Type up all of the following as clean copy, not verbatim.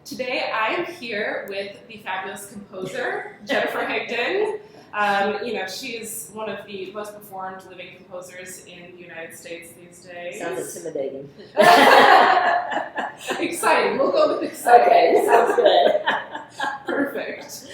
Today I am here with the fabulous composer, Jennifer Higdon. She is one of the most performed living composers in the United States these days. Sounds intimidating. Exciting. We'll go with exciting. Okay, sounds good. Perfect.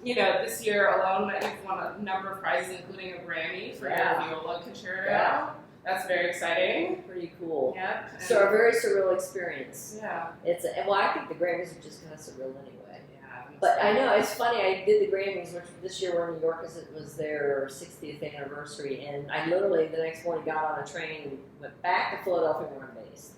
This year alone, you've won a number of prizes, including a Grammy for your viola concerto. Yeah. That's very exciting. Pretty cool. Yep. So a very surreal experience. Yeah. I think the Grammys are just kind of surreal anyway. Yeah. But I know, it's funny, I did the Grammys, which this year were in New York because it was their 60th anniversary, and I literally the next morning got on a train and went back to Philadelphia where I'm based,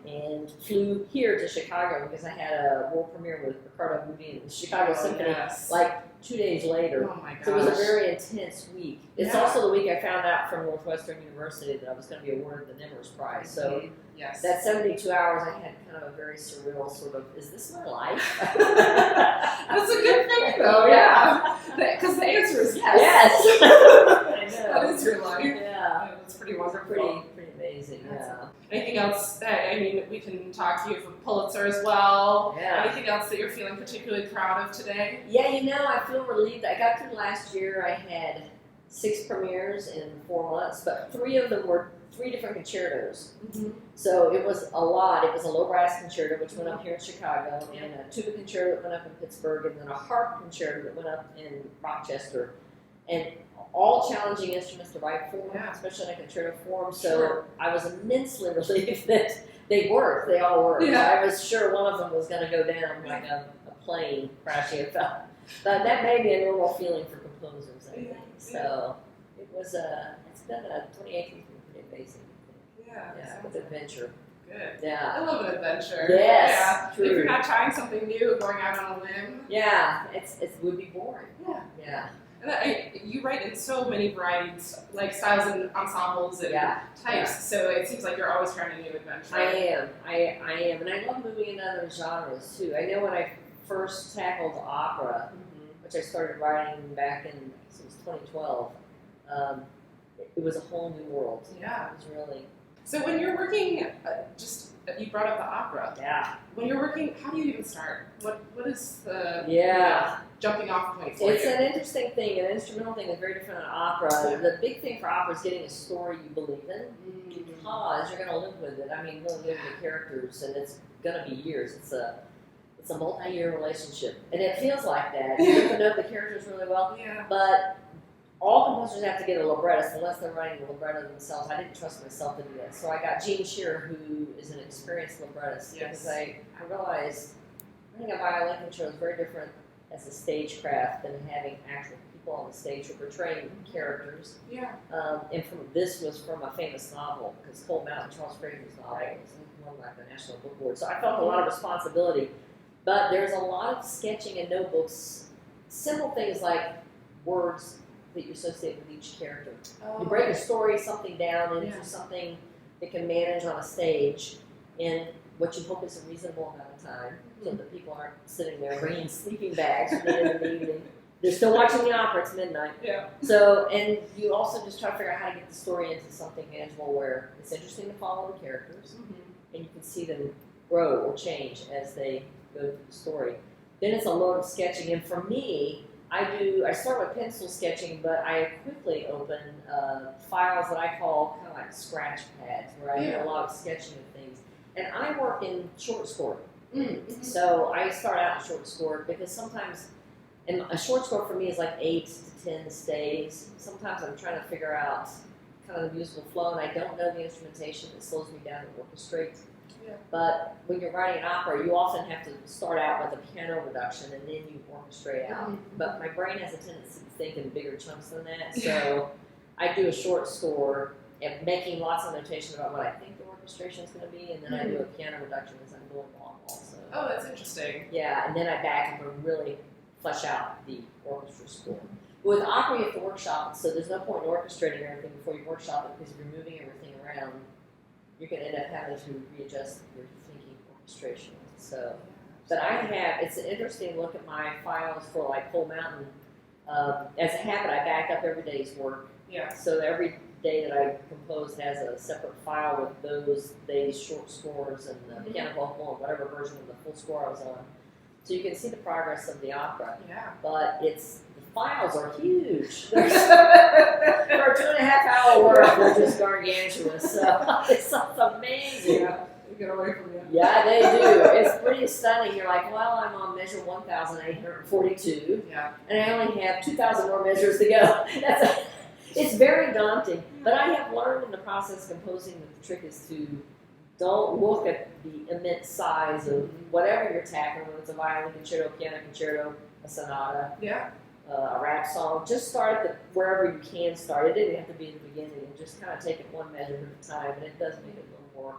and flew here to Chicago because I had a world premiere with Ricardo Boudin and the Chicago Symphony, like 2 days later. Oh my gosh. So it was a very intense week. It's also the week I found out from Northwestern University that I was going to be awarded the Nimmers Prize. So that 72 hours, I had kind of a very surreal sort of, is this my life? That's a good thing, though. Yeah, because the answer is yes. Yes. I know. That is your life. Yeah. That's pretty wonderful. Pretty amazing. Yeah. Anything else? We can talk to you for Pulitzer as well. Yeah. Anything else that you're feeling particularly proud of today? Yeah, I feel relieved. I got through last year. I had 6 premieres in 4 months, but 3 of them were 3 different concertos. So it was a lot. It was a low brass concerto, which went up here in Chicago, and a tuba concerto that went up in Pittsburgh, and then a harp concerto that went up in Rochester. And all challenging instruments to write for, especially in a concerto form. So I was immensely relieved that they worked. They all worked. Yeah. I was sure one of them was going to go down like a plane crashing and fell. But that may be a normal feeling for composers, I think. So it was it's been 2018 has been pretty amazing. Yeah, good adventure. Good. Yeah. I love an adventure. Yes. Yeah. True. If you're not trying something new, going out on a limb. Yeah, it would be boring. Yeah. Yeah. And you write in so many varieties, like styles and ensembles and types. So it seems like you're always trying a new adventure. I am, and I love moving into other genres too. I know when I first tackled opera, which I started writing back in, it was 2012. It was a whole new world. Yeah, it was really. So when you're working, you brought up the opera. Yeah. When you're working, how do you even start? What is the jumping off point for you? It's an interesting thing. An instrumental thing is very different than opera. The big thing for opera is getting a story you believe in, because you're going to live with it. I mean, really live with the characters, and it's going to be years. It's a multi-year relationship, and it feels like that. You have to know the characters really well. Yeah. But all composers have to get a librettist unless they're writing the libretto themselves. I didn't trust myself to do that. So I got Gene Shearer, who is an experienced librettist, because I realized running a violin concerto is very different as a stagecraft than having actual people on the stage who are portraying characters. Yeah. And this was from a famous novel, because Cold Mountain, Charles Fraser's novel, won like the National Book Award. So I felt a lot of responsibility. But there's a lot of sketching in notebooks, simple things like words that you associate with each character. You break a story, something down into something that can manage on a stage in what you hope is a reasonable amount of time, so that people aren't sitting there bringing sleeping bags at the end of the evening. They're still watching the opera, it's midnight. Yeah. So, and you also just try to figure out how to get the story into something manageable where it's interesting to follow the characters, and you can see them grow or change as they go through the story. Then it's a load of sketching, and for me, I start with pencil sketching, but I quickly open files that I call kind of like scratch pads, where I do a lot of sketching of things. And I work in short score. So I start out in short score because sometimes, and a short score for me is like 8 to 10 staves. Sometimes I'm trying to figure out kind of the musical flow, and I don't know the instrumentation that slows me down to orchestrate. But when you're writing an opera, you often have to start out with a piano reduction and then you orchestrate out. But my brain has a tendency to think in bigger chunks than that, so I do a short score and making lots of notation about what I think the orchestration is going to be, and then I do a piano reduction as I'm going along also. Oh, that's interesting. Yeah, and then I back up and really flesh out the orchestra score. With opera, you have to workshop it, so there's no point in orchestrating everything before you workshop it, because if you're moving everything around, you're going to end up having to readjust your thinking orchestration. So, but it's an interesting look at my files for like Cold Mountain. As a habit, I back up every day's work. Yeah. So every day that I composed has a separate file with those days' short scores and the piano vocal and whatever version of the full score I was on. So you can see the progress of the opera. Yeah. But the files are huge. For a 2.5-hour work, they're just gargantuous. So it's amazing. Yeah. Get away from you. Yeah, they do. It's pretty stunning. You're like, well, I'm on measure 1,842. Yeah. And I only have 2,000 more measures to go. It's very daunting. But I have learned in the process of composing that the trick is to don't look at the immense size of whatever you're tackling, whether it's a violin concerto, piano concerto, a sonata, Yeah. a rap song. Just start at wherever you can start. It didn't have to be in the beginning. And just kind of take it one measure at a time. And it does make it a little more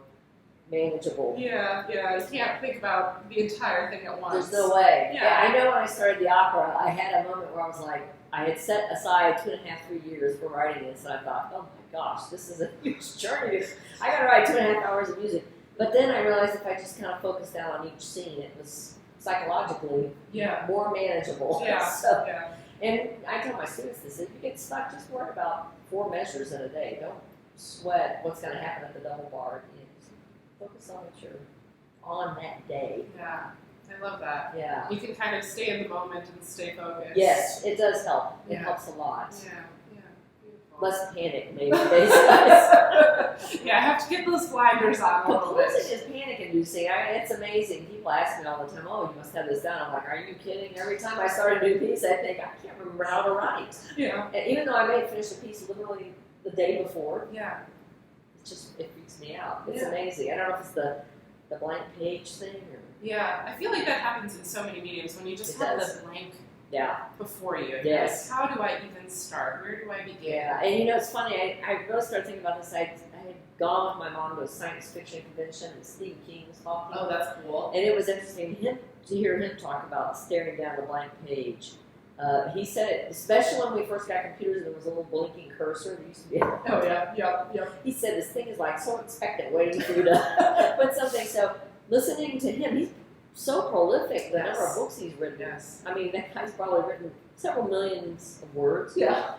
manageable. Yeah. You can't think about the entire thing at once. There's no way. Yeah. I know when I started the opera, I had a moment where I was like, I had set aside 2.5-3 years for writing this, and I thought, oh my gosh, this is a huge journey. I got to write 2.5 hours of music. But then I realized if I just kind of focused down on each scene, it was psychologically more manageable. Yeah. So, and I tell my students this: if you get stuck, just worry about 4 measures in a day. Don't sweat what's going to happen at the double bar. You know, just focus on what you're on that day. Yeah. I love that. Yeah. You can kind of stay in the moment and stay focused. Yes, it does help. It Yeah. helps a lot. Yeah. Beautiful. Less panic, maybe. Basically. Yeah, I have to get those blinders on a little bit. Composing is panic-inducing. It's amazing. People ask me all the time, "Oh, you must have this down." I'm like, "Are you kidding?" Every time I start a new piece, I think I can't remember how to write. Yeah. And even though I may finish a piece literally the day before, Yeah. it freaks me out. It's Yeah. amazing. I don't know if it's the blank page thing or. Yeah, I feel like that happens in so many mediums when you just It have does. the blank Yeah. before you. And Yes. you're like, how do I even start? Where do I begin? Yeah, and you know, it's funny, I really started thinking about this. I had gone with my mom to a science fiction convention, and Stephen King was talking. Oh, that's cool. And it was interesting to hear him talk about staring down the blank page. He said it, especially when we first got computers and there was a little blinking cursor. There used to be. Oh, yeah, yep. He said this thing is like so expectant, waiting for you to put something. So listening to him, he's so prolific. The number of books he's written. Yes. I mean, that guy's probably written several millions of words. Yeah.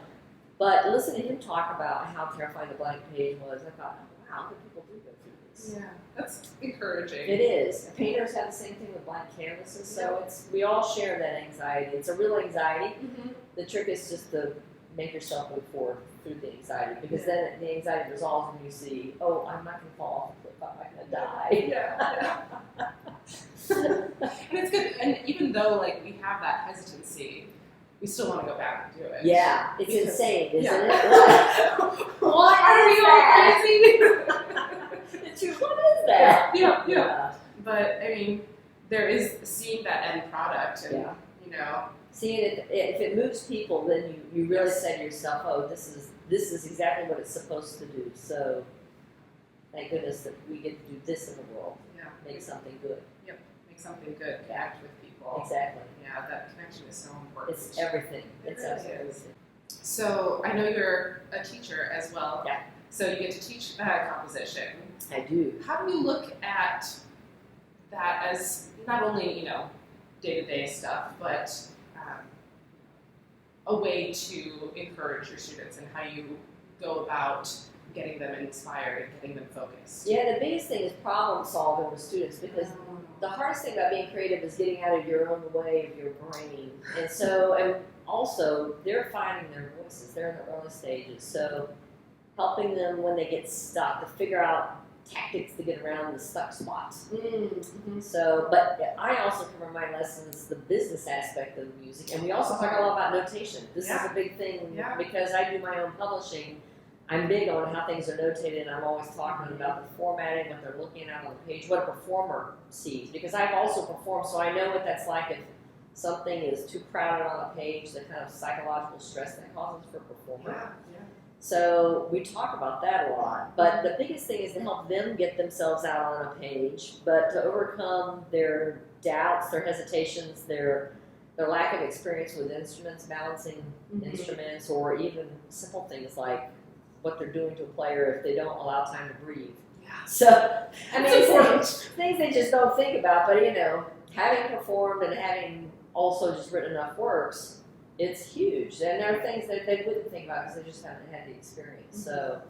But listening to him talk about how terrifying the blank page was, I thought, wow, how could people do go through this? Yeah, that's encouraging. It is. Painters have the same thing with blank canvases, so we all share that anxiety. It's a real anxiety. Mm-hmm. The trick is just to make yourself move forward through the anxiety, because then the anxiety resolves when you see, oh, I'm not going to fall off the cliff, I'm not going to die. Yeah. And it's good, and even though like we have that hesitancy, we still want to go back and do it. Yeah, it's insane, isn't it? What are we all crazy? It's true. What is that? Yeah. But I mean, there is seeing that end product, and you know. See, if it moves people, then you really say to yourself, oh, this is exactly what it's supposed to do. So, thank goodness that we get to do this in the world. Yeah. Make something good. Yep. Make something good. Connect with people. Exactly. Yeah, that connection is so important. It's everything. It It's really absolutely is. everything. So I know you're a teacher as well. Yeah. So you get to teach composition. I do. How do you look at that as not only, you know, day-to-day stuff, but a way to encourage your students and how you go about getting them inspired and getting them focused? Yeah, the biggest thing is problem solving with students, because the hardest thing about being creative is getting out of your own way of your brain. And so, and also, they're finding their voices. They're in the early stages. So, helping them when they get stuck to figure out tactics to get around the stuck spots. Mm-hmm. So, but I also cover my lessons the business aspect of music, and we also talk a lot about notation. This is a big thing because I do my own publishing. I'm big on how things are notated, and I'm always talking about the formatting, what they're looking at on the page, what a performer sees. Because I've also performed, so I know what that's like if something is too crowded on a page, the kind of psychological stress that causes for a performer. Yeah. So we talk about that a lot. But the biggest thing is to help them get themselves out on a page, but to overcome their doubts, their hesitations, their lack of experience with instruments, balancing instruments, or even simple things like what they're doing to a player if they don't allow time to breathe. Yeah. So, I mean, it's things they just don't think about, but you know, having performed and having also just written enough works, it's huge, and there are things that they wouldn't think about because they just haven't had the experience. So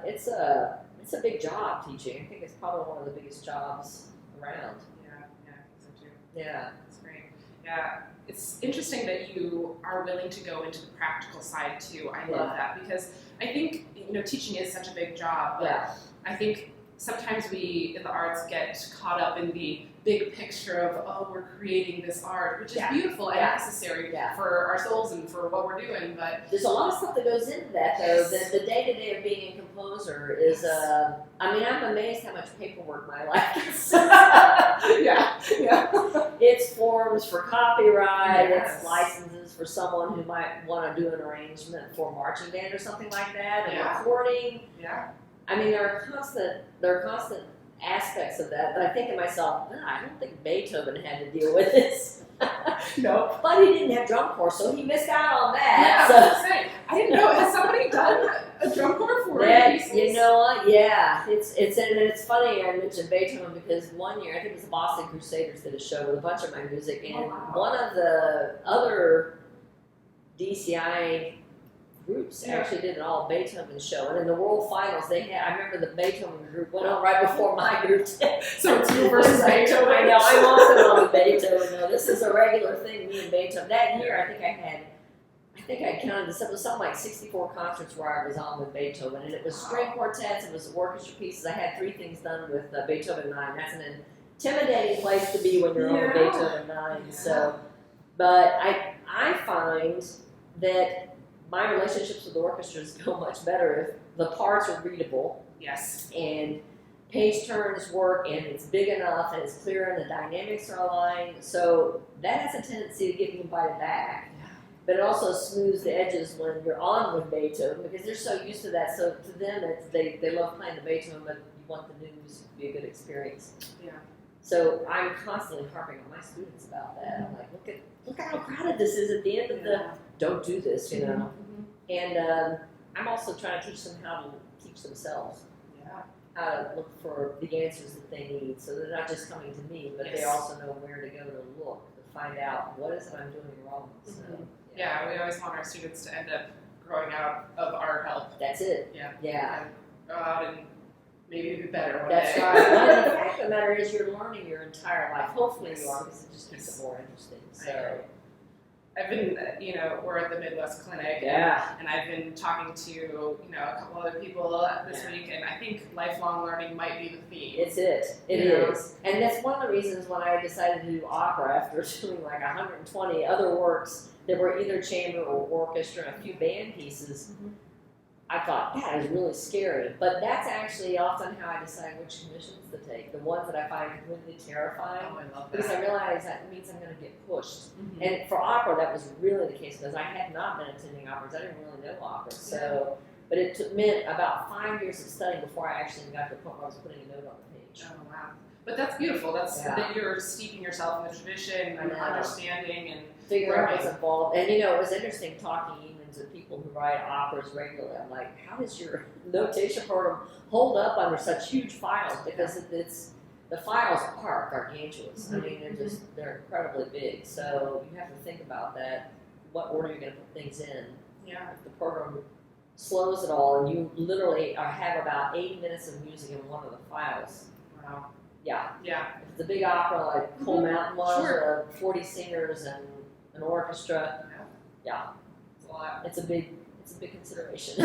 it's a big job teaching. I think it's probably one of the biggest jobs around. Yeah, I think so too. Yeah, that's great. Yeah, it's interesting that you are willing to go into the practical side too. I love that because I think teaching is such a big job. But I think sometimes we in the arts get caught up in the big picture of we're creating this art, which is beautiful and necessary for our souls and for what we're doing. But there's a lot of stuff that goes into that, though. The day-to-day of being a composer is, I'm amazed how much paperwork my life is. It's forms for copyright, it's licenses for someone who might want to do an arrangement for marching band or something like that, and recording. I mean, there are constant aspects of that, but I think to myself, I don't think Beethoven had to deal with this. No. But he didn't have drum corps, so he missed out on that. I didn't know. Has somebody done a drum corps for pieces? You know what? Yeah. It's funny I mentioned Beethoven because one year, I think it was the Boston Crusaders did a show with a bunch of my music, and one of the other DCI groups actually did an all Beethoven show, and in the World Finals I remember the Beethoven group went on right before my group did. So it's you versus Beethoven. I know, I'm also on Beethoven. No, this is a regular thing, me and Beethoven. That year I think I counted this, it was something like 64 concerts where I was on with Beethoven, and it was string quartets, it was orchestra pieces. I had 3 things done with Beethoven 9. That's an intimidating place to be when you're on Beethoven 9. So, but I find that my relationships with orchestras go much better if the parts are readable. Yes. And page turns work, and it's big enough, and it's clear, and the dynamics are aligned. So that has a tendency to get you invited back. But it also smooths the edges when you're on with Beethoven because they're so used to that. So to them, they love playing the Beethoven, but you want the news to be a good experience. Yeah. So I'm constantly harping on my students about that. I'm like, look at how crowded this is at the end of the. Don't do this, And I'm also trying to teach them how to teach themselves. How to look for the answers that they need, so they're not just coming to me, but they also know where to go to look to find out what is it I'm doing wrong. So, we always want our students to end up growing out of our help. That's it. And go out and maybe be better one That's day. right. Well, the fact of the matter is you're learning your entire life. Hopefully you are, because it just keeps it more interesting. So I've been, we're at the Midwest Clinic, and I've been talking to, a couple other people this week, and I think lifelong learning might be the theme. It is. And that's one of the reasons when I decided to do opera after doing like 120 other works that were either chamber or orchestra and a few band pieces. I thought, that is really scary. But that's actually often how I decide which commissions to take. The ones that I find completely terrifying. Oh, I love that. Because I realize that means I'm going to get pushed. And for opera, that was really the case because I had not been attending operas. I didn't really know opera. So, but it meant about 5 years of studying before I actually got to the point where I was putting a note on the page. Oh, wow. But that's beautiful. That's that you're steeping yourself in the tradition and understanding and figuring out what's involved. And it was interesting talking even to people who write operas regularly. I'm like, how does your notation program hold up under such huge files? Because the files are gargantuous. I mean, they're incredibly big. So you have to think about that. What order you're going to put things in? If the program slows it all, and you literally have about 80 minutes of music in one of the files. Wow. Yeah. If it's a big opera like Coal Mountain was, 40 singers and an orchestra. It's a lot. It's a big consideration.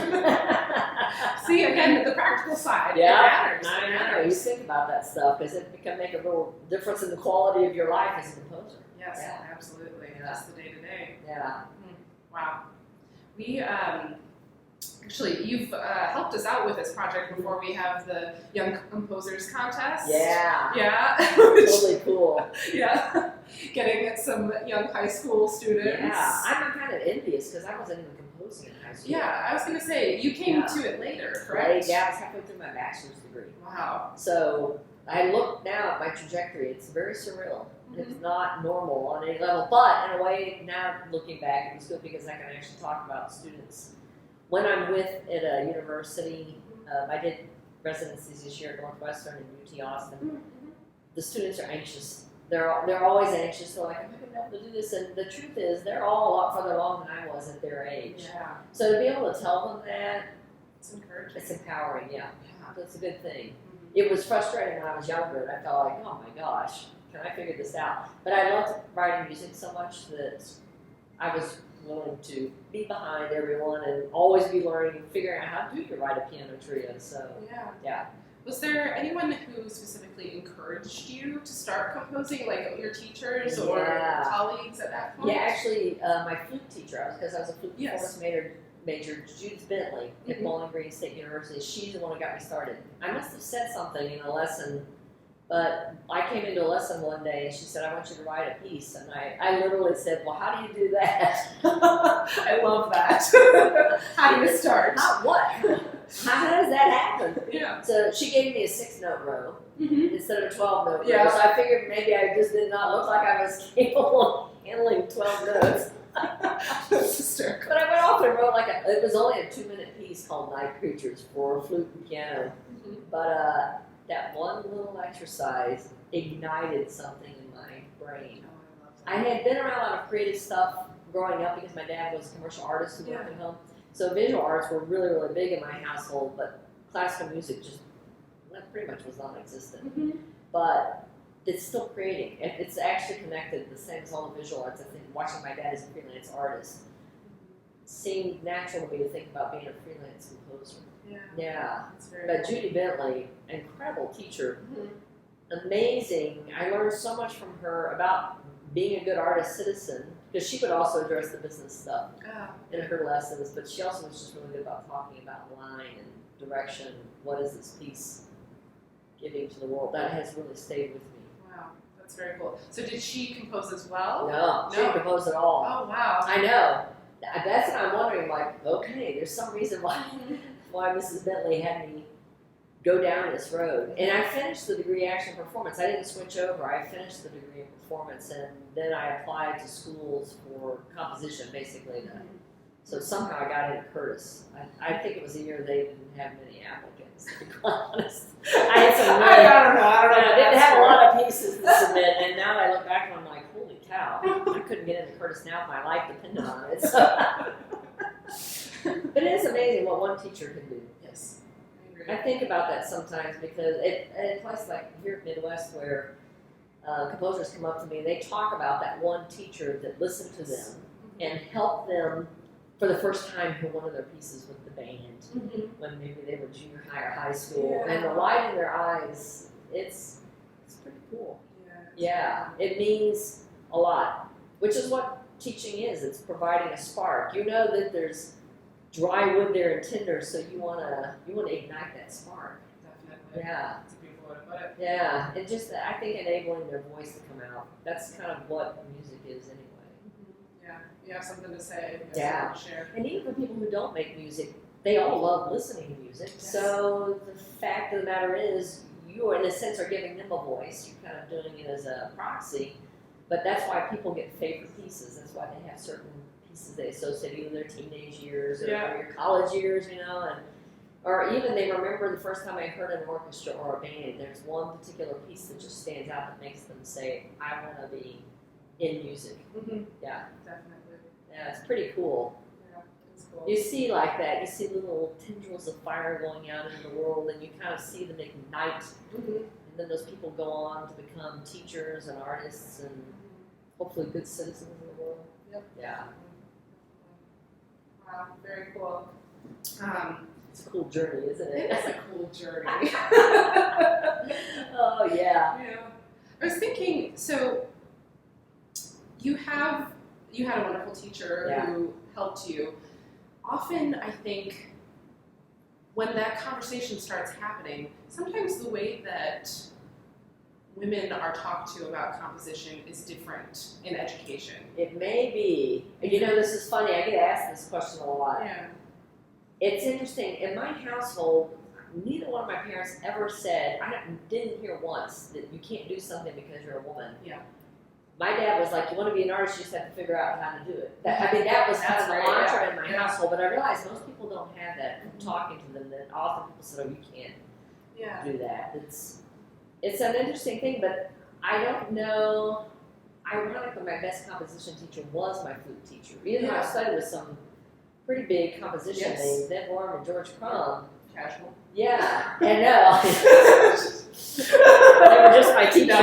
See, again, the practical side. It matters. It matters. You think about that stuff because it can make a real difference in the quality of your life as a composer. Yes, absolutely. That's the day-to-day. Wow. We actually, you've helped us out with this project before. We have the Young Composers Contest. Totally cool. Getting some young high school students. I'm kind of envious because I wasn't even composing in high school. I was going to say, you came to it later, correct? Right, I was halfway through my bachelor's degree. Wow. So I look now at my trajectory, it's very surreal. It's not normal on any level, but in a way, now looking back, it was good because I can actually talk about students. When I'm at a university, I did residencies this year at Northwestern and UT Austin. The students are anxious. they're always anxious. They're like, I'm not going to be able to do this. And the truth is, they're all a lot further along than I was at their age. Yeah. So to be able to tell them that, It's encouraging. it's empowering. Yeah, that's a good thing. Mm-hmm. It was frustrating when I was younger, and I felt like, oh my gosh, can I figure this out? But I loved writing music so much that I was willing to be behind everyone and always be learning and figuring out how do you write a piano trio. So yeah. Was there anyone who specifically encouraged you to start composing, like your teachers or colleagues at that point? Yeah, actually, my flute teacher, because I was a flute performance major, Judith Bentley at Bowling Green State University, she's the one who got me started. I must have said something in a lesson, but I came into a lesson one day and she said, I want you to write a piece. And I literally said, well, how do you do that? I love that. How do you start? What? How does that happen? Yeah. So she gave me a 6-note row instead of a 12-note row. Yeah. So I figured maybe I just did not look like I was capable of handling 12 notes. But I went off and wrote it was only a 2-minute piece called Night Creatures for flute and piano. But that one little exercise ignited something in my brain. Oh, I love that. I had been around a lot of creative stuff growing up because my dad was a commercial artist who worked at home. So visual arts were really, really big in my household, but classical music just pretty much was non-existent. But it's still creating. It's actually connected the same as all the visual arts. I think watching my dad as a freelance artist seemed natural to me to think about being a freelance composer. Yeah. That's very But cool. Judy Bentley, incredible teacher, amazing. I learned so much from her about being a good artist citizen, because she would also address the business stuff in her lessons, but she also was just really good about talking about line and direction. What is this piece giving to the world? That has really stayed with me. Wow, that's very cool. So did she compose as well? No, she didn't compose at all. Oh, wow. I know. That's what I'm wondering, okay, there's some reason why Mrs. Bentley had me go down this road. And I finished the degree action performance. I didn't switch over. I finished the degree in performance, and then I applied to schools for composition, basically. So somehow I got into Curtis. I think it was a year they didn't have many applicants, to be honest. I had some I don't know. I didn't have a lot of pieces to submit, and now I look back and I'm like, holy cow, I couldn't get into Curtis now if my life depended on it. So. But it is amazing what one teacher can do. Yes, I agree. I think about that sometimes because at a place like here at Midwest where composers come up to me and they talk about that one teacher that listened to them and helped them for the first time hear one of their pieces with the band when maybe they were junior high or high school, and the light in their eyes, it's pretty cool. Yeah, it means a lot, which is what teaching is. It's providing a spark. You know that there's dry wood there and tinder, so you wanna ignite that spark. Definitely. Yeah. That's a beautiful way to put it. Yeah, it just, I think enabling their voice to come out. That's kind of what music is anyway. Yeah, you have something to say. Yeah. Something to share. And even for people who don't make music, they all love listening to music. Yes. So the fact of the matter is, you in a sense are giving them a voice. You're kind of doing it as a proxy. But that's why people get favorite pieces. That's why they have certain pieces they associate either their teenage years or your college years, or even they remember the first time I heard an orchestra or a band. There's one particular piece that just stands out that makes them say, I want to be in music. Yeah. Definitely. Yeah, it's pretty cool. Yeah, it's cool. You see like that. You see little tendrils of fire going out into the world, and you kind of see them ignite. And then those people go on to become teachers and artists and hopefully good citizens in the world. Yep. Yeah. Wow, very cool. It's a cool journey, isn't it? It is a cool journey. Oh, yeah. I was thinking, so you had a wonderful teacher who helped you. Often, I think, when that conversation starts happening, sometimes the way that women are talked to about composition is different in education. It may be. This is funny. I get asked this question a lot. Yeah. It's interesting. In my household, neither one of my parents ever said, didn't hear once that you can't do something because you're a woman. Yeah. My dad was like, you want to be an artist, you just have to figure out how to do it. That was kind of the mantra in my household, but I realized most people don't have that. From talking to them, that often people said, oh, you can't do that. It's an interesting thing, but I don't know. Ironically, my best composition teacher was my flute teacher. Even though I studied with some pretty big composition names, Ned Warren and George Crumb. Casual. Yeah, I know. They were just my teachers. I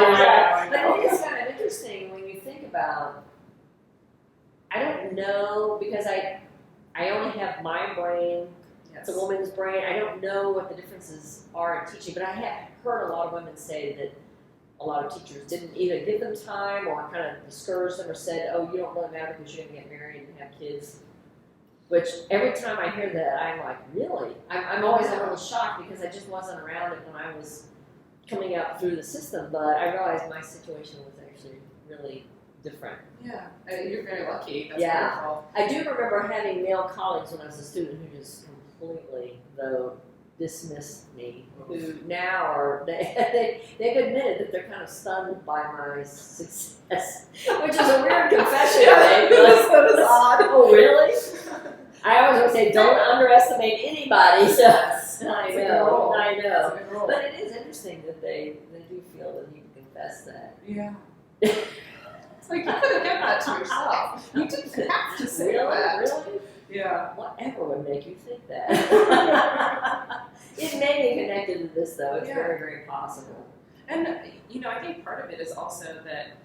know. But it is kind of interesting when you think about. I don't know because I only have my brain. Yes. It's a woman's brain. I don't know what the differences are in teaching, but I have heard a lot of women say that a lot of teachers didn't either give them time or kind of discouraged them or said, "Oh, you don't really matter because you're going to get married and have kids." Which every time I hear that, I'm like, really? I'm always a little shocked because I just wasn't around it when I was coming up through the system. But I realized my situation was actually really different. Yeah, you're very lucky. That's Yeah. wonderful. I do remember having male colleagues when I was a student who just completely, though, dismissed me, who now are, they've admitted that they're kind of stunned by my success, which is a weird confession to make. That is odd. Oh, really? I always want to say, don't underestimate anybody. So I know. But it is interesting that they do feel that you can confess that. Yeah. It's like you could have kept that to yourself. You didn't have to say that. Really? Yeah. Whatever would make you think that? It may be connected to this, though. It's very, very possible. And, I think part of it is also that,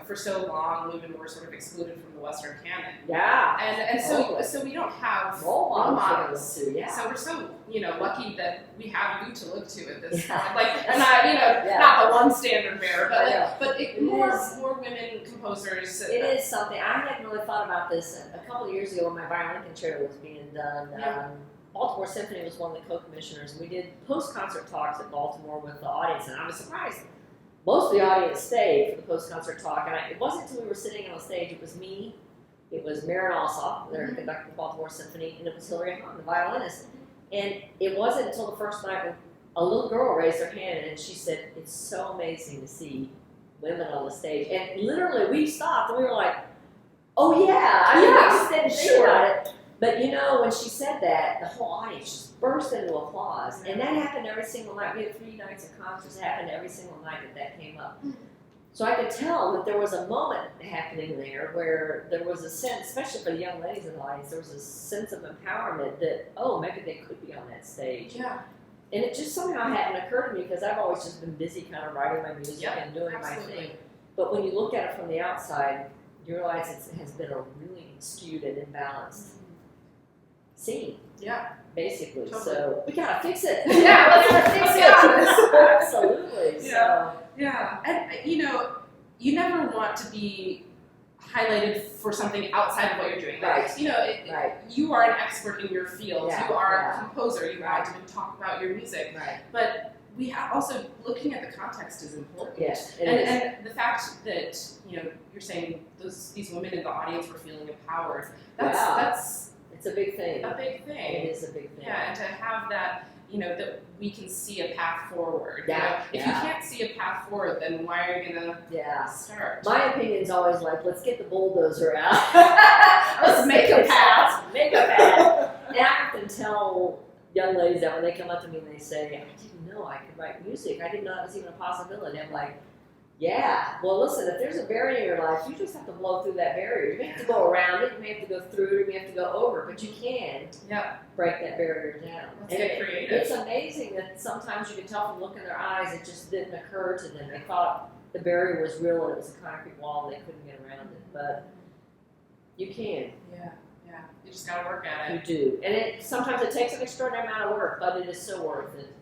for so long, women were sort of excluded from the Western canon. Yeah. And so we don't have role models. Too, yeah. So we're so, lucky that we have you to look to at this Yeah. point. Like, and not the one standard bearer, but more women composers. It is something. I hadn't really thought about this a couple of years ago when my violin concerto was being done. Yeah. Baltimore Symphony was one of the co-commissioners, and we did post-concert talks at Baltimore with the audience, and I was surprised. Most of the audience stayed for the post-concert talk, and it wasn't until we were sitting on the stage, it was me, it was Marin Alsop, the conductor of the Baltimore Symphony, and it was Hilary Hahn, the violinist. And it wasn't until the first night when a little girl raised her hand, and she said, "It's so amazing to see women on the stage." And literally, we stopped, and we were like, "Oh yeah, I just didn't think about it." But when she said that, the whole audience just burst into applause. And that happened every single night. We had 3 nights of concerts. It happened every single night that came up. So I could tell that there was a moment happening there where there was a sense, especially for the young ladies in the audience, there was a sense of empowerment that, oh, maybe they could be on that stage. Yeah. And it just somehow hadn't occurred to me because I've always just been busy kind of writing my music and doing my thing. But when you look at it from the outside, you realize it has been a really skewed and imbalanced scene. Yeah. Basically. Totally. So we gotta fix it. Yeah, let's fix it. Absolutely. Yeah. So. Yeah. And you never want to be highlighted for something outside of what you're doing. Right. Right. You are an expert in your field. Yeah. You are a composer. You want to talk about your music. Right. But we have also looking at the context is important. Yes. And the fact that you're saying these women in the audience were feeling empowered. That's it's a big thing. A big thing. It is a big thing. Yeah, and to have that, that we can see a path forward. Yeah. If you can't see a path forward, then why are you gonna start? My opinion is always like, let's get the bulldozer out. Let's make a path. Make a path. And I often tell young ladies that when they come up to me and they say, "I didn't know I could write music. I didn't know it was even a possibility." I'm like, yeah, well, listen, if there's a barrier in your life, you just have to blow through that barrier. You may have to go around it, you may have to go through it, you may have to go over, but you can break that barrier down. Let's get creative. It's amazing that sometimes you can tell from the look in their eyes, it just didn't occur to them. They thought the barrier was real and it was a concrete wall and they couldn't get around it, but you can. Yeah. You just gotta work at it. You do. And sometimes it takes an extraordinary amount of work, but it is so worth it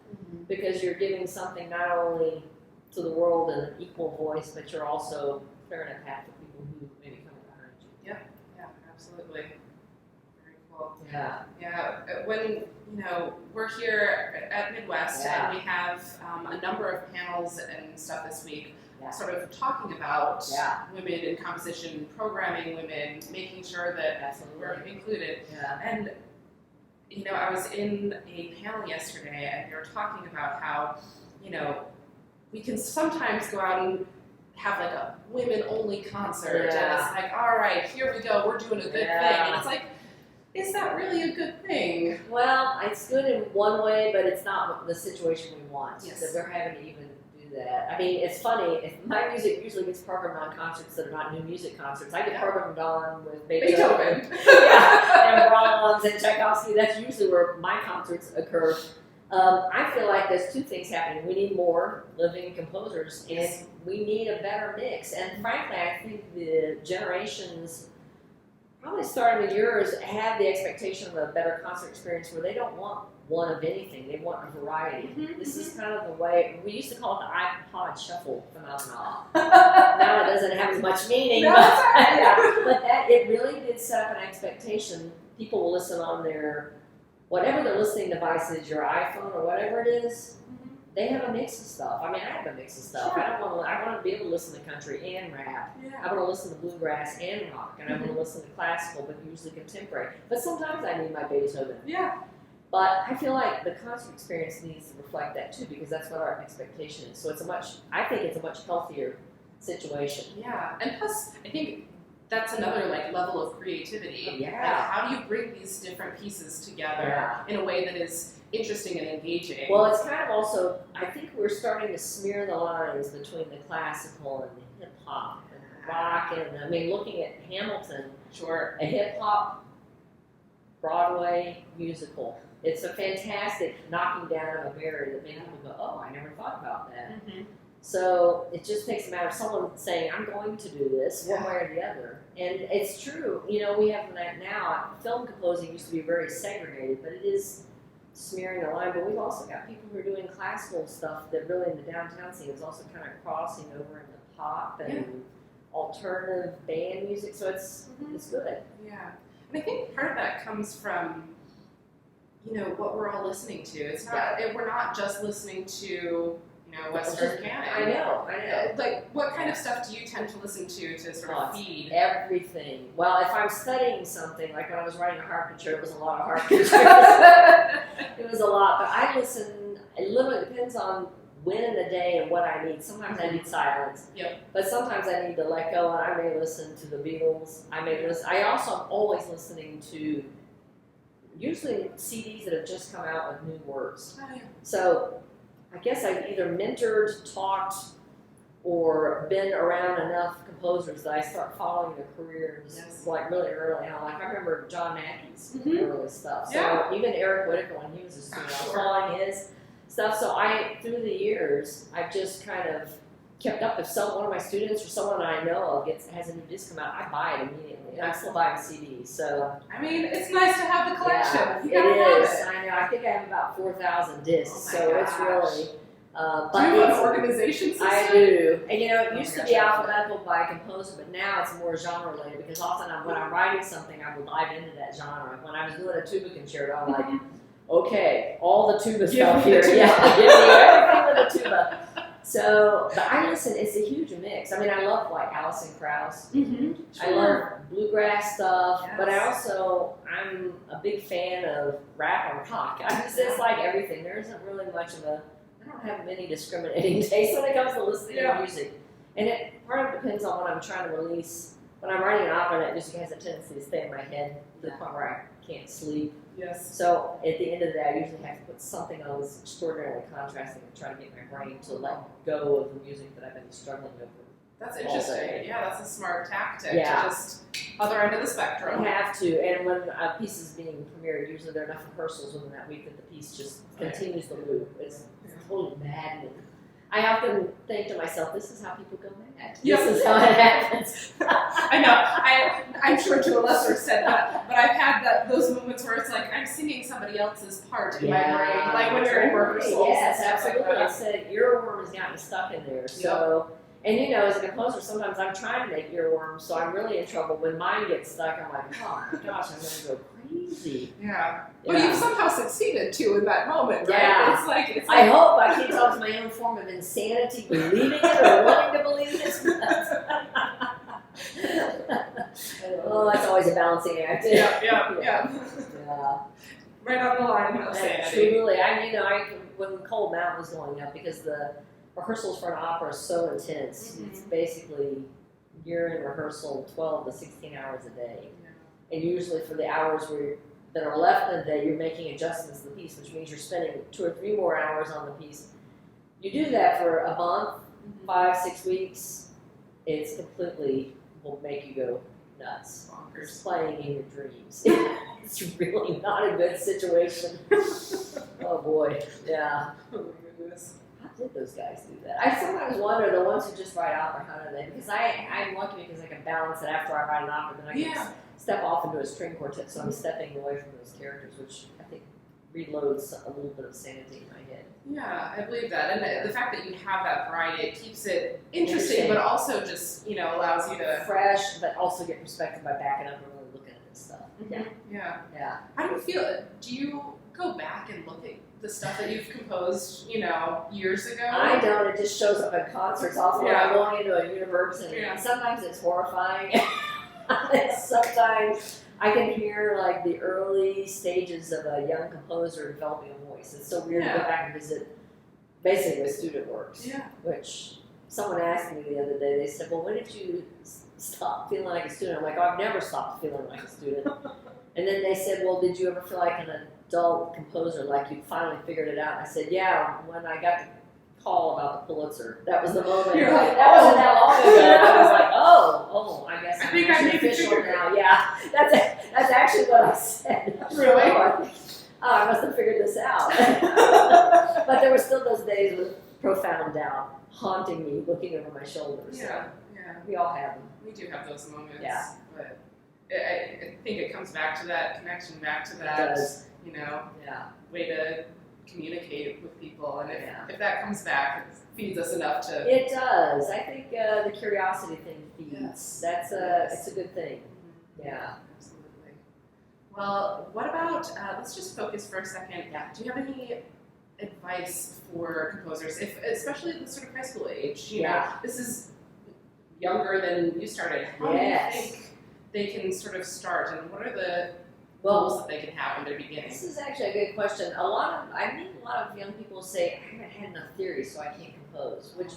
because you're giving something not only to the world in an equal voice, but you're also clearing a path for people who maybe come behind you. Yeah, absolutely. Very cool. Yeah. When we're here at Midwest and we have a number of panels and stuff this week, sort of talking about women in composition, programming women, making sure that we're included. Yeah. And I was in a panel yesterday and we were talking about how we can sometimes go out and have like a women-only concert, and it's like, all right, here we go, we're doing a good thing, and it's like, is that really a good thing? Well, it's good in one way, but it's not the situation we want. Yes. So we're having to even do that. I mean, it's funny. My music usually gets programmed on concerts that are not new music concerts. I get programmed on with Beethoven. And Brahms and Tchaikovsky. That's usually where my concerts occur. I feel like there's two things happening. We need more living composers, and we need a better mix. And frankly, I think the generations, probably starting with yours, have the expectation of a better concert experience where they don't want one of anything. They want a variety. This is kind of the way, we used to call it the iPod shuffle phenomenon. Now it doesn't have as much meaning, but that, it really did set up an expectation. People will listen on their, whatever their listening device is, your iPhone or whatever it is, they have a mix of stuff. I mean, I have a mix of stuff. I want to be able to listen to country and rap. I want to listen to bluegrass and rock, and I want to listen to classical, but usually contemporary. But sometimes I need my Beethoven. But I feel like the concert experience needs to reflect that too, because that's what our expectation is. So I think it's a much healthier situation. And plus, I think that's another level of creativity. Like, how do you bring these different pieces together in a way that is interesting and engaging? Well, it's kind of also, I think we're starting to smear the lines between the classical and the hip hop and the rock, and I mean, looking at Hamilton, a hip hop Broadway musical. It's a fantastic knocking down of a barrier that made people go, oh, I never thought about that. So it just takes a matter of someone saying, I'm going to do this one way or the other. And it's true. You know, we have that now. Film composing used to be very segregated, but it is smearing the line. But we've also got people who are doing classical stuff that really in the downtown scene is also kind of crossing over into pop and alternative band music. So it's good. And I think part of that comes from, you know, what we're all listening to. It's not, we're not just listening to, Western canon. I know. Like, what kind of stuff do you tend to listen to sort of feed? Everything. Well, if I'm studying something, like when I was writing a harpsichord, it was a lot of harpsichord. It was a lot, but I listen, it literally depends on when in the day and what I need. Sometimes I need silence. But sometimes I need to let go, and I may listen to the Beatles. I also am always listening to usually CDs that have just come out with new words. So I guess I've either mentored, talked, or been around enough composers that I start following their careers like really early on. Like I remember John Mackey's early stuff. So even Eric Whitaker, when he was a student, I was following his stuff. So through the years, I've just kind of kept up. If one of my students or someone I know of has a new disc come out, I buy it immediately. And I still buy CDs. So I mean, it's nice to have the collection. It is. I know. I think I have about 4,000 discs. So it's really. Do you have an organization system? I do. And it used to be alphabetical by composer, but now it's more genre related because often when I'm writing something, I will dive into that genre. When I was doing a tuba concerto, I'm like, okay, all the tuba stuff here. Give me everything with a tuba. So, but I listen, it's a huge mix. I mean, I love like Alison Krauss. I love bluegrass stuff, but I'm a big fan of rap and rock. It's like everything. There isn't really much of I don't have many discriminating tastes when it comes to listening to music. And part of it depends on what I'm trying to release. When I'm writing an opera, that music has a tendency to stay in my head to the point where I can't sleep. So at the end of the day, I usually have to put something on that's extraordinarily contrasting and try to get my brain to let go of the music that I've been struggling over. That's interesting. That's a smart tactic to just other end of the spectrum. I have to, and when a piece is being premiered, usually there are enough rehearsals within that week that the piece just continues to loop. It's totally maddening. I often think to myself, this is how people go mad. This is how it happens. I know. I'm sure to a lesser extent, but I've had those moments where it's like I'm singing somebody else's part in my brain, like when you're in rehearsals. Yes, absolutely. I said earworm has gotten stuck in there. So, and as a composer, sometimes I'm trying to make earworms, so I'm really in trouble. When mine gets stuck, I'm like, oh my gosh, I'm going to go crazy. But you've somehow succeeded too in that moment, right? It's like I hope I can't tell it's my own form of insanity, believing it or wanting to believe it. Oh, that's always a balancing act. Right on the line of sanity. Truly, when Cold Mountain was going up, because the rehearsals for an opera are so intense. It's basically you're in rehearsal 12 to 16 hours a day, and usually for the hours that are left in the day, you're making adjustments to the piece, which means you're spending 2 or 3 more hours on the piece. You do that for a month, 5-6 weeks, it's completely will make you go nuts. Bonkers. It's playing in your dreams. It's really not a good situation. Oh boy, yeah. Oh my goodness. How did those guys do that? I sometimes wonder, the ones who just write opera, how do they? Because I'm lucky because I can balance it after I write an opera, then I can step off into a string quartet, so I'm stepping away from those characters, which I think reloads a little bit of sanity in my head. Yeah, I believe that. And the fact that you have that variety, it keeps it interesting, but also just, allows you to... Fresh, but also get perspective by backing up and really looking at this stuff. Yeah. How do you feel? Do you go back and look at the stuff that you've composed, years ago? I don't. It just shows up at concerts. Also, when I'm going into a university, and sometimes it's horrifying. Sometimes I can hear like the early stages of a young composer developing a voice. It's so weird to go back and visit basically with student works. Yeah. Which someone asked me the other day, they said, well, when did you stop feeling like a student? I'm like, oh, I've never stopped feeling like a student. And then they said, well, did you ever feel like an adult composer, like you finally figured it out? And I said, yeah, when I got the call about the Pulitzer. That was the moment. You're like, that wasn't that long ago. I was like, oh, I guess I think I need to official figure it now. Yeah, that's actually what I said. Really? I must have figured this out. But there were still those days with profound doubt haunting me, looking over my shoulders. Yeah. We all have them. We do have those moments. Yeah. But I think it comes back to that connection, back to that, It does. way to communicate with people. And if that comes back, it feeds us enough to... It does. I think the curiosity thing feeds. That's it's a good thing. Yeah. Absolutely. Well, what about, let's just focus for a second. Do you have any advice for composers, especially at the sort of high school age? You know, this is younger than you started. How do you think they can sort of start, and what are the goals that they can have when they're beginning? This is actually a good question. I meet a lot of young people say, I haven't had enough theory, so I can't compose, which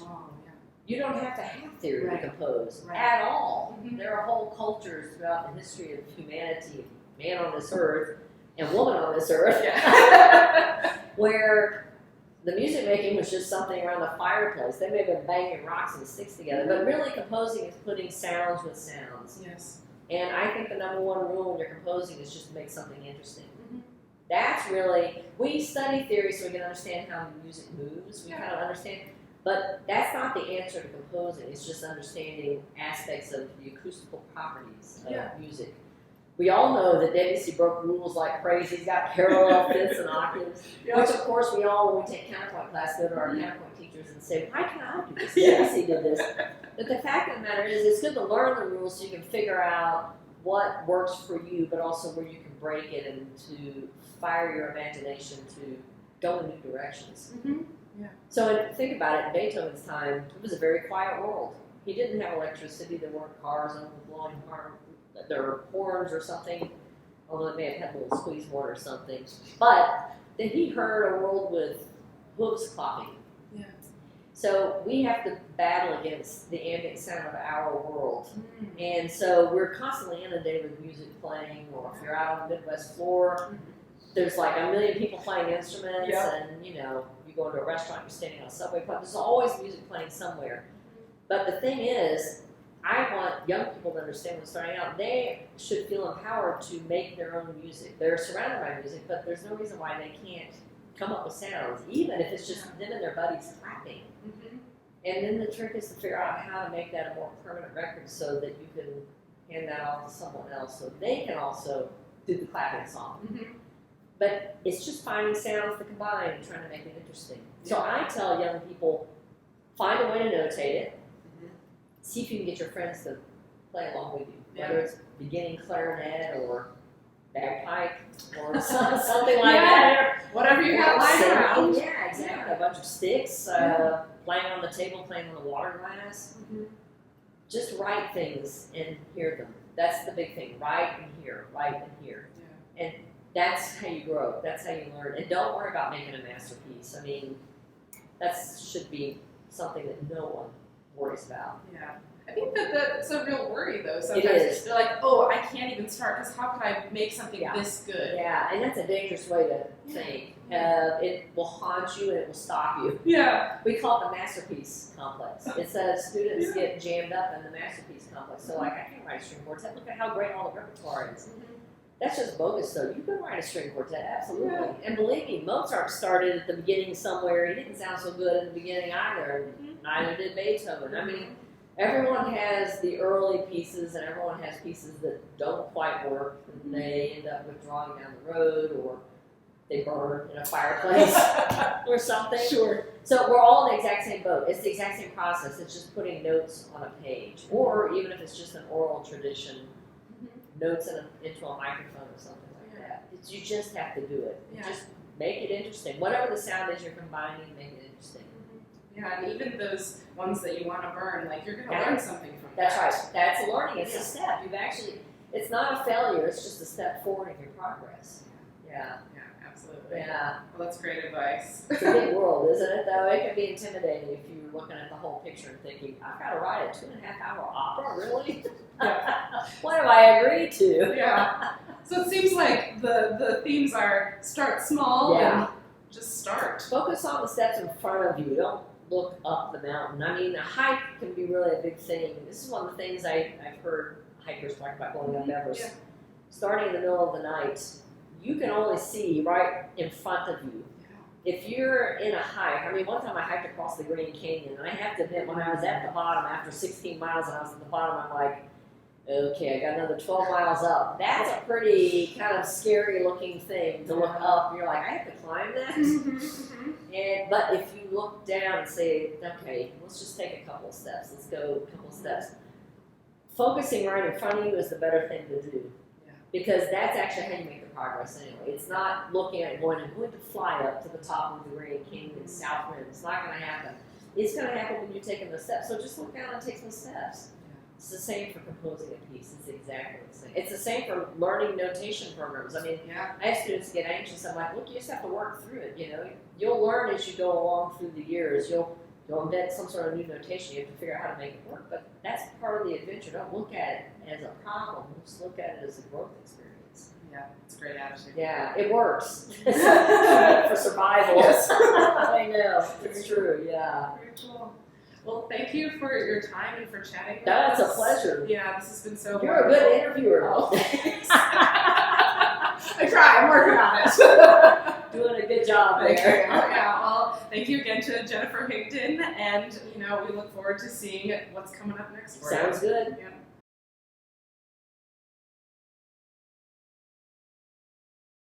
you don't have to have theory to compose at all. There are whole cultures throughout the history of humanity, man on this earth and woman on this earth, where the music making was just something around the fireplace. They may have been banging rocks and sticks together, but really composing is putting sounds with sounds. Yes. And I think the number one rule when you're composing is just to make something interesting. That's really, we study theory so we can understand how music moves. We kind of understand, but that's not the answer to composing. It's just understanding aspects of the acoustical properties of music. We all know that Debussy broke rules like crazy. He's got parallel fifths and octaves, which of course we all, when we take counterpoint class, go to our counterpoint teachers and say, why can't I do this? Debussy did this. But the fact of the matter is, it's good to learn the rules so you can figure out what works for you, but also where you can break it and to fire your imagination to go in new directions. So think about it, in Beethoven's time, it was a very quiet world. He didn't have electricity, there weren't cars blowing there were horns or something, although they may have had a little squeeze horn or something. But then he heard a world with hooves clopping. So we have to battle against the ambient sound of our world. And so we're constantly inundated with music playing, or if you're out on the Midwest floor, there's like a million people playing instruments, and you go into a restaurant, you're standing on a subway, there's always music playing somewhere. But the thing is, I want young people to understand when starting out, they should feel empowered to make their own music. They're surrounded by music, but there's no reason why they can't come up with sounds, even if it's just them and their buddies clapping. And then the trick is to figure out how to make that a more permanent record so that you can hand that off to someone else so they can also do the clapping song. But it's just finding sounds to combine and trying to make it interesting. So I tell young people, find a way to notate it. See if you can get your friends to play along with you, whether it's beginning clarinet or bagpipe or something like that. Whatever you got lying around. Yeah, exactly. A bunch of sticks, playing on the table, playing on the water glass. Just write things and hear them. That's the big thing. Write and hear, write and hear. And that's how you grow. That's how you learn. And don't worry about making a masterpiece. I mean, that should be something that no one worries about. I think that's a real worry, though. Sometimes It is. they're like, oh, I can't even start because how can I make something this good? Yeah, and that's a dangerous way to think. It will haunt you and it will stop you. Yeah. We call it the masterpiece complex. It says students get jammed up in the masterpiece complex. So like, I can't write a string quartet. Look at how great all the repertoire is. That's just bogus, though. You can write a string quartet, absolutely. Yeah. And believe me, Mozart started at the beginning somewhere. He didn't sound so good in the beginning either. Neither did Beethoven. I mean, everyone has the early pieces, and everyone has pieces that don't quite work, and they end up withdrawing down the road, or they burn in a fireplace or something. Sure. So we're all in the exact same boat. It's the exact same process. It's just putting notes on a page, or even if it's just an oral tradition, notes into a microphone or something like that. You just have to do it. Just make it interesting. Whatever the sound is you're combining, make it interesting. Yeah, and even those ones that you want to burn, like you're going to learn something from That's that. right. That's learning. It's a step. You've actually, it's not a failure. It's just a step forward in your progress. Yeah. Yeah, absolutely. Yeah. Well, that's great advice. It's a big world, isn't it, though? It can be intimidating if you're looking at the whole picture and thinking, I've got to write a 2.5-hour opera? Really? What have I agreed to? Yeah. So it seems like the themes are start small and just start. Focus on the steps in front of you. Don't look up the mountain. I mean, a hike can be really a big thing. This is one of the things I've heard hikers talk about going up Everest. Yeah. Starting in the middle of the night, you can only see right in front of you. If you're in a hike, I mean, one time I hiked across the Grand Canyon, and I have to admit, when I was at the bottom after 16 miles and I was at the bottom, I'm like, okay, I got another 12 miles up. That's a pretty kind of scary looking thing to look up. You're like, I have to climb that? But if you look down and say, okay, let's just take a couple of steps. Let's go a couple of steps. Focusing right in front of you is the better thing to do. Because that's actually how you make the progress anyway. It's not looking at going, I'm going to fly up to the top of the Grand Canyon South Rim. It's not going to happen. It's going to happen when you're taking the steps. So just look down and take some steps. It's the same for composing a piece. It's exactly the same. It's the same for learning notation programs. I mean, I have students get anxious. I'm like, look, you just have to work through it. You know, you'll learn as you go along through the years. You'll invent some sort of new notation. You have to figure out how to make it work. But that's part of the adventure. Don't look at it as a problem. Just look at it as a growth experience. Yeah, it's a great attitude. Yeah, it works. For survival. Yes. I know. It's true. Yeah. Very cool. Well, thank you for your time and for chatting with That's us. a pleasure. Yeah, this has been so You're wonderful. a good interviewer. Oh, thanks. I try. I'm working on it. Doing a good job Thank you. there. Yeah, well, thank you again to Jennifer Higdon, and we look forward to seeing what's coming up next for you. Sounds good. Yeah.